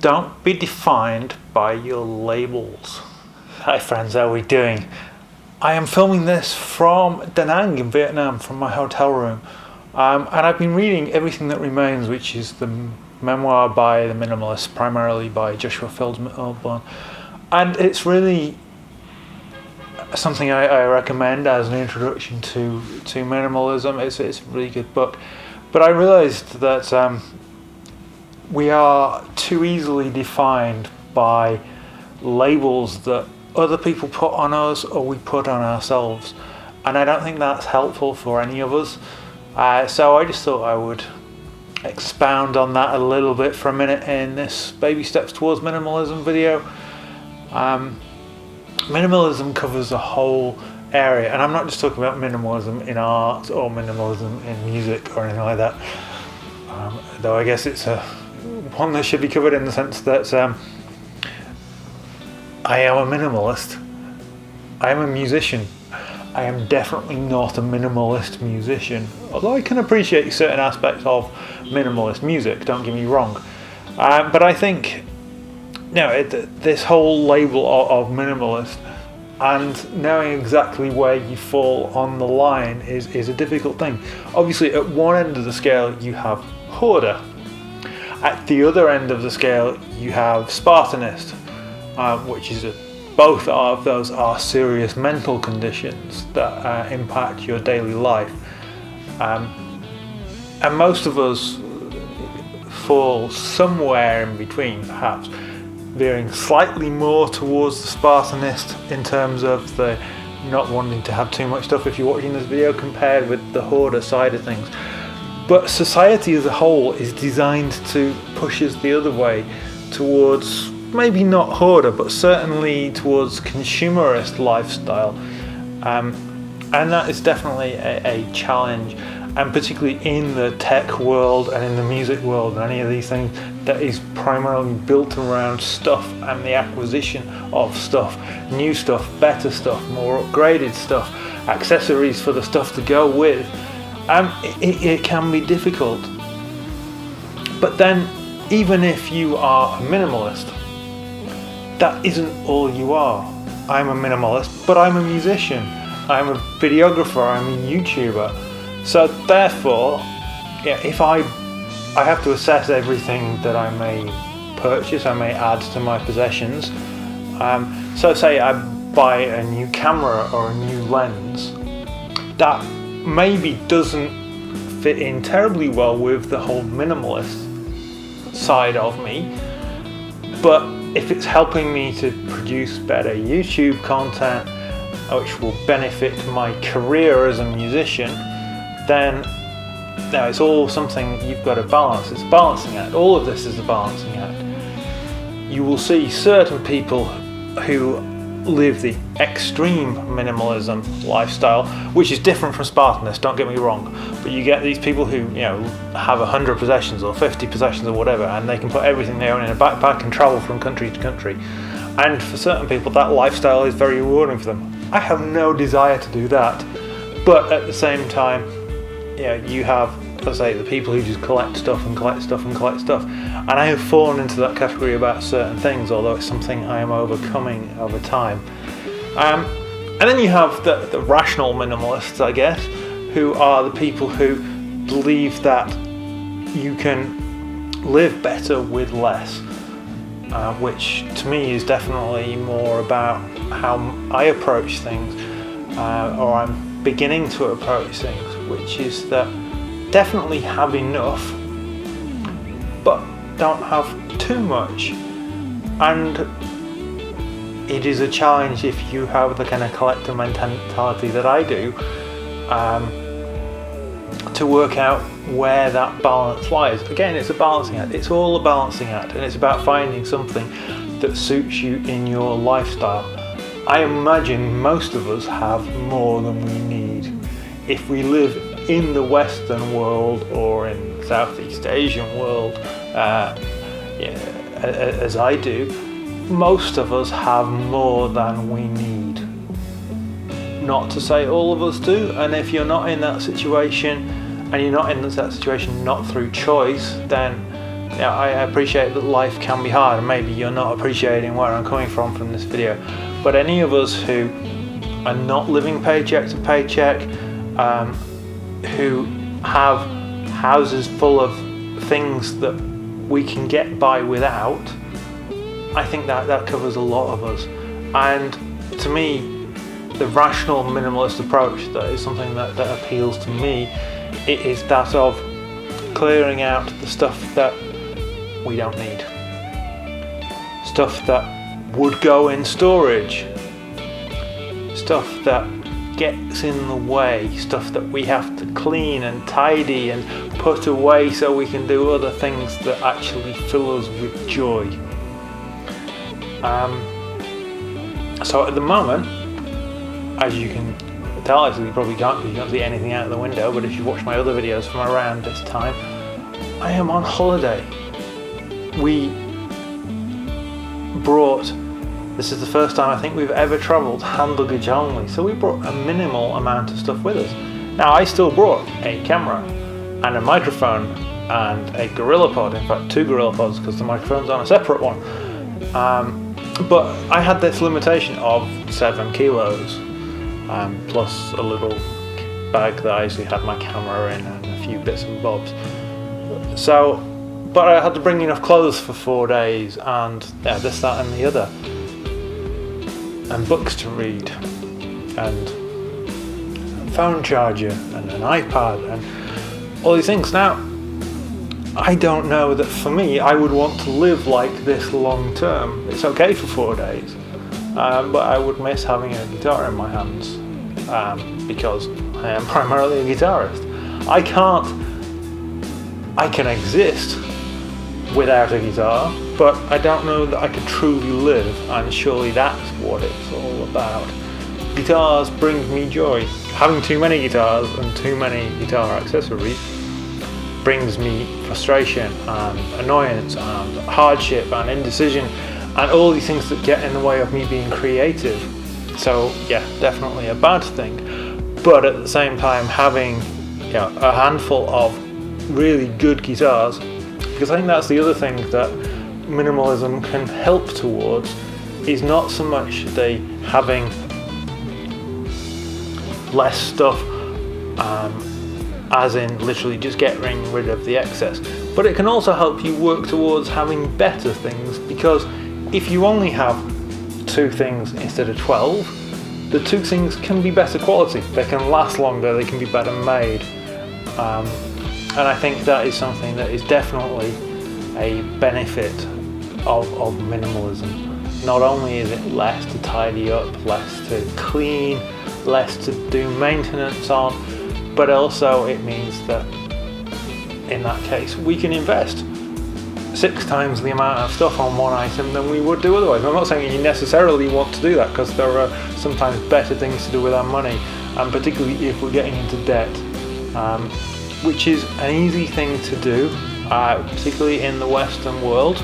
Don't be defined by your labels. Hi friends, how are we doing? I am filming this from Da Nang in Vietnam, from my hotel room. And I've been reading Everything That Remains, which is the memoir by the Minimalist, primarily by Joshua Feldman. And it's really something I recommend as an introduction to minimalism. It's a really good book. But I realized that we are too easily defined by labels that other people put on us or we put on ourselves. And I don't think that's helpful for any of us. So I just thought I would expound on that a little bit for a minute in this Baby Steps Towards Minimalism video. Minimalism covers a whole area, and I'm not just talking about minimalism in art or minimalism in music or anything like that, though I guess it's one that should be covered in the sense that I am a minimalist. I am a musician. I am definitely not a minimalist musician, although I can appreciate certain aspects of minimalist music, don't get me wrong. But I think this whole label of minimalist and knowing exactly where you fall on the line is a difficult thing. Obviously, at one end of the scale, you have hoarder. At the other end of the scale, you have Spartanist, which is both of those are serious mental conditions that impact your daily life. And most of us fall somewhere in between, perhaps veering slightly more towards the Spartanist in terms of the not wanting to have too much stuff if you're watching this video, compared with the hoarder side of things. But society as a whole is designed to push us the other way, towards maybe not hoarder, but certainly towards consumerist lifestyle. And that is definitely a challenge, and particularly in the tech world and in the music world and any of these things that is primarily built around stuff and the acquisition of stuff, new stuff, better stuff, more upgraded stuff, accessories for the stuff to go with. It can be difficult. But then, even if you are a minimalist, that isn't all you are. I'm a minimalist, but I'm a musician. I'm a videographer, I'm a YouTuber. So therefore, if I have to assess everything that I may purchase, I may add to my possessions. So say I buy a new camera or a new lens, that maybe doesn't fit in terribly well with the whole minimalist side of me, but if it's helping me to produce better YouTube content, which will benefit my career as a musician, then it's all something you've got to balance. It's a balancing act. All of this is a balancing act. You will see certain people who live the extreme minimalism lifestyle, which is different from Spartanist, don't get me wrong, but you get these people who have 100 possessions or 50 possessions or whatever, and they can put everything they own in a backpack and travel from country to country. And for certain people, that lifestyle is very rewarding for them. I have no desire to do that, but at the same time, you have, let's say, the people who just collect stuff and collect stuff and collect stuff, and I have fallen into that category about certain things, although it's something I am overcoming over time. And then you have the rational minimalists, I guess, who are the people who believe that you can live better with less, which to me is definitely more about how I approach things, or I'm beginning to approach things, which is that definitely have enough, but don't have too much. And it is a challenge if you have the kind of collector mentality that I do, to work out where that balance lies. Again, it's a balancing act. It's all a balancing act, and it's about finding something that suits you in your lifestyle. I imagine most of us have more than we need. If we live in the Western world or in the Southeast Asian world, as I do, most of us have more than we need. Not to say all of us do, and if you're not in that situation, and you're not in that situation not through choice, then I appreciate that life can be hard, and maybe you're not appreciating where I'm coming from this video, but any of us who are not living paycheck to paycheck, who have houses full of things that we can get by without, I think that covers a lot of us. And to me, the rational minimalist approach, that is something that appeals to me. It is that of clearing out the stuff that we don't need, stuff that would go in storage, stuff that gets in the way, stuff that we have to clean and tidy and put away so we can do other things that actually fill us with joy. So at the moment, as you can tell, actually you probably can't, because you can't see anything out of the window, but if you watch my other videos from around this time, I am on holiday. We brought, this is the first time I think we've ever travelled hand luggage only, so we brought a minimal amount of stuff with us. Now I still brought a camera and a microphone and a GorillaPod, in fact 2 GorillaPods because the microphone's on a separate one. But I had this limitation of 7 kilos, plus a little bag that I usually had my camera in and a few bits and bobs. So, but I had to bring enough clothes for 4 days, and this, that and the other, and books to read, and a phone charger, and an iPad, and all these things. Now, I don't know that for me, I would want to live like this long term. It's okay for 4 days, but I would miss having a guitar in my hands, because I am primarily a guitarist. I can exist without a guitar, but I don't know that I could truly live, and surely that's what it's all about. Guitars bring me joy. Having too many guitars and too many guitar accessories brings me frustration and annoyance and hardship and indecision and all these things that get in the way of me being creative. So yeah, definitely a bad thing. But at the same time, having a handful of really good guitars, because I think that's the other thing that minimalism can help towards, is not so much the having less stuff, as in literally just getting rid of the excess, but it can also help you work towards having better things, because if you only have 2 things instead of 12, the 2 things can be better quality, they can last longer, they can be better made, and I think that is something that is definitely a benefit of minimalism. Not only is it less to tidy up, less to clean, less to do maintenance on, but also it means that in that case we can invest 6 times the amount of stuff on one item than we would do otherwise. I'm not saying you necessarily want to do that, because there are sometimes better things to do with our money, and particularly if we're getting into debt, which is an easy thing to do, particularly in the Western world,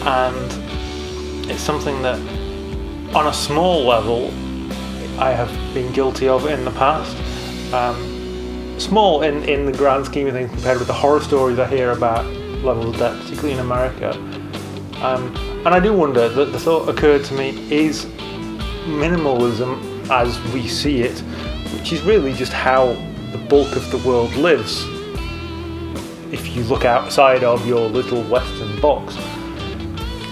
and it's something that on a small level I have been guilty of in the past. Small in the grand scheme of things compared with the horror stories I hear about levels of debt, particularly in America. And I do wonder, that the thought occurred to me, is minimalism as we see it, which is really just how the bulk of the world lives, if you look outside of your little Western box,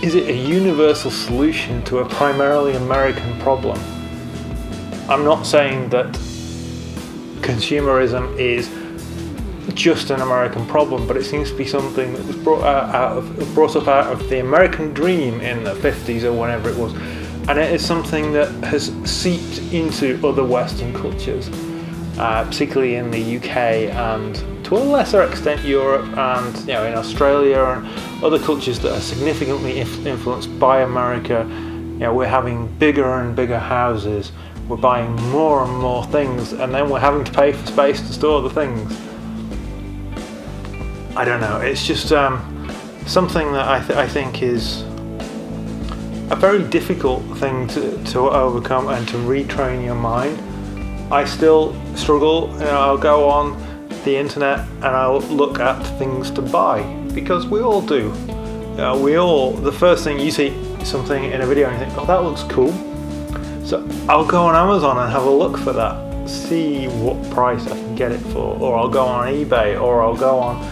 is it a universal solution to a primarily American problem? I'm not saying that consumerism is just an American problem, but it seems to be something that was brought up out of the American dream in the 50s or whenever it was, and it is something that has seeped into other Western cultures, particularly in the UK and to a lesser extent Europe, and in Australia and other cultures that are significantly influenced by America. We're having bigger and bigger houses, we're buying more and more things, and then we're having to pay for space to store the things. I don't know, it's just something that I think is a very difficult thing to overcome and to retrain your mind. I still struggle. I'll go on the internet and I'll look at things to buy because we all do. The first thing you see something in a video and you think, oh, that looks cool. So I'll go on Amazon and have a look for that, see what price I can get it for, or I'll go on eBay, or I'll go on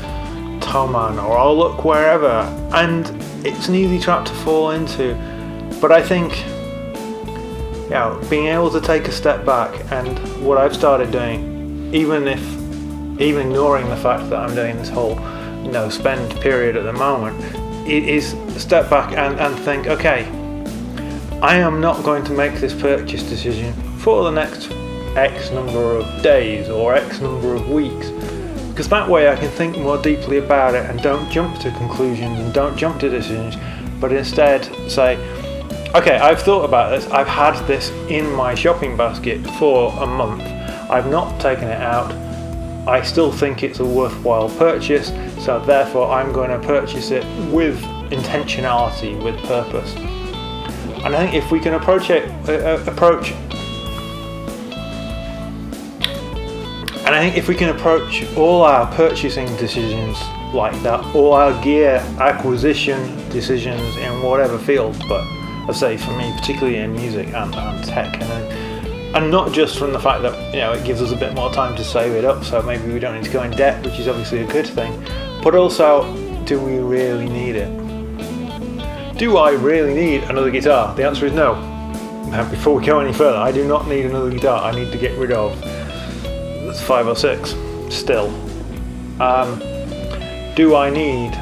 Toman, or I'll look wherever, and it's an easy trap to fall into. But I think, being able to take a step back, and what I've started doing, even ignoring the fact that I'm doing this whole no spend period at the moment, it is step back and think, okay, I am not going to make this purchase decision for the next X number of days or X number of weeks, because that way I can think more deeply about it and don't jump to conclusions and don't jump to decisions, but instead say, okay, I've thought about this, I've had this in my shopping basket for a month, I've not taken it out, I still think it's a worthwhile purchase, so therefore I'm going to purchase it with intentionality, with purpose. And I think if we can approach all our purchasing decisions like that, all our gear acquisition decisions in whatever field, but I say for me, particularly in music and tech, and not just from the fact that it gives us a bit more time to save it up, so maybe we don't need to go in debt, which is obviously a good thing, but also, do we really need it? Do I really need another guitar? The answer is no. And before we go any further, I do not need another guitar. I need to get rid of 5 or 6 still. Do I need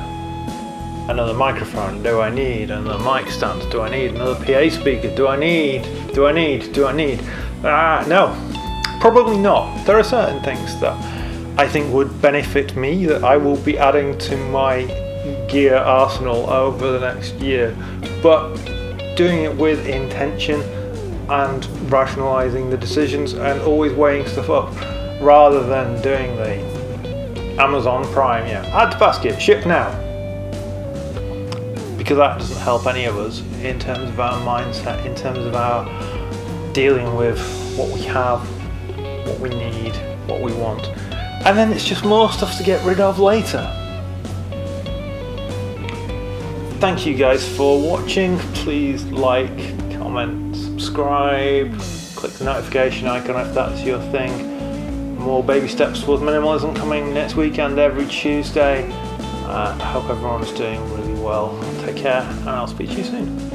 another microphone? Do I need another mic stand? Do I need another PA speaker? Do I need? No, probably not. There are certain things that I think would benefit me that I will be adding to my gear arsenal over the next year, but doing it with intention and rationalizing the decisions and always weighing stuff up, rather than doing the Amazon Prime, add to basket, ship now, because that doesn't help any of us in terms of our mindset, in terms of our dealing with what we have, what we need, what we want, and then it's just more stuff to get rid of later. Thank you guys for watching. Please like, comment, subscribe, click the notification icon if that's your thing. More baby steps towards minimalism coming next week and every Tuesday. I hope everyone is doing really well. Take care, and I'll speak to you soon.